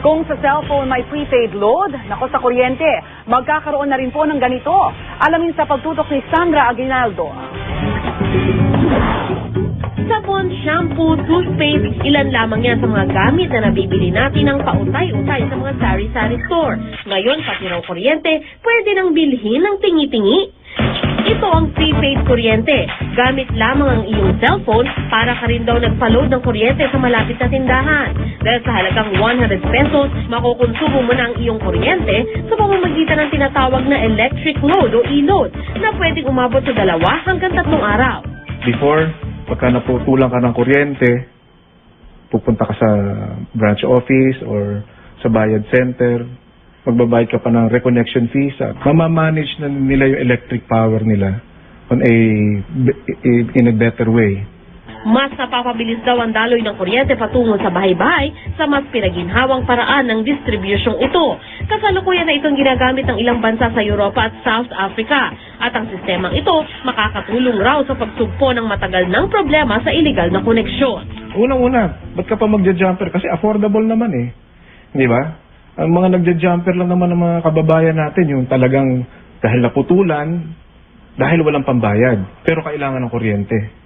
Kung sa cellphone may prepaid load, nako sa kuryente, magkakaroon na rin po ng ganito. Alamin sa pagtutok ni Sandra Aguinaldo. Sabon, shampoo, toothpaste, ilan lamang yan sa mga gamit na nabibili natin ng pautay-utay sa mga sari-sari store. Ngayon, pati raw kuryente, pwede nang bilhin ng tingi-tingi. Ito ang prepaid kuryente. Gamit lamang ang iyong cellphone para ka rin daw nagpa-load ng kuryente sa malapit na tindahan. Dahil sa halagang 100 pesos, makukonsumo mo na ang iyong kuryente sa pamamagitan ng tinatawag na electric load o e-load na pwedeng umabot sa 2 hanggang 3 araw. Before, pagka naputulan ka ng kuryente, pupunta ka sa branch office or sa bayad center, magbabayad ka pa ng reconnection fees at mamamanage na nila yung electric power nila in a better way. Mas napapabilis daw ang daloy ng kuryente patungo sa bahay-bahay sa mas pinaginhawang paraan ng distribusyong ito. Kasalukuyan na itong ginagamit ng ilang bansa sa Europa at South Africa. At ang sistemang ito makakatulong raw sa pagsugpo ng matagal ng problema sa illegal na koneksyon. Unang-una, ba't ka pa magja-jumper? Kasi affordable naman eh. Di ba? Ang mga nagja-jumper lang naman ng mga kababayan natin, yung talagang dahil naputulan, dahil walang pambayad, pero kailangan ng kuryente.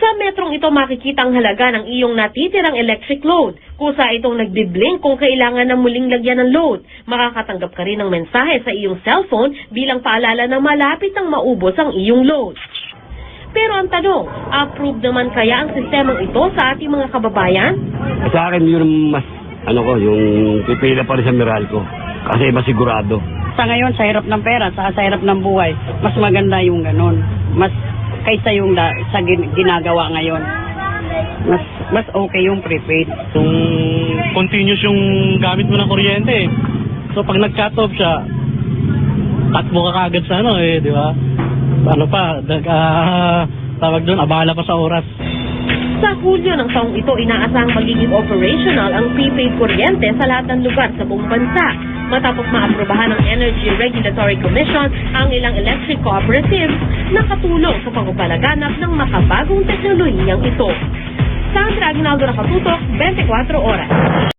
Sa metrong ito makikita ang halaga ng iyong natitirang electric load. Kusa itong nagbiblink kung kailangan na muling lagyan ng load. Makakatanggap ka rin ng mensahe sa iyong cellphone bilang paalala na malapit nang maubos ang iyong load. Pero ang tanong, approved naman kaya ang sistemang ito sa ating mga kababayan? Sa akin yun mas, yung pipila pa rin sa Meralco. Kasi masigurado. Sa ngayon, sa hirap ng pera, sa hirap ng buhay, mas maganda yung ganun. Mas kaysa yung sa ginagawa ngayon. Mas okay yung prepaid. Yung continuous yung gamit mo ng kuryente. So pag nag-cut off siya, cut mo ka kagad sa di ba? Ano pa, tawag doon, abala pa sa oras. Sa Hulyo ng taong ito, inaasahang magiging operational ang prepaid kuryente sa lahat ng lugar sa buong bansa. Matapos maaprubahan ng Energy Regulatory Commission ang ilang electric cooperatives na katulong sa pagpapalaganap ng makabagong teknolohiyang ito. Sandra Aguinaldo, nakatutok, 24 oras.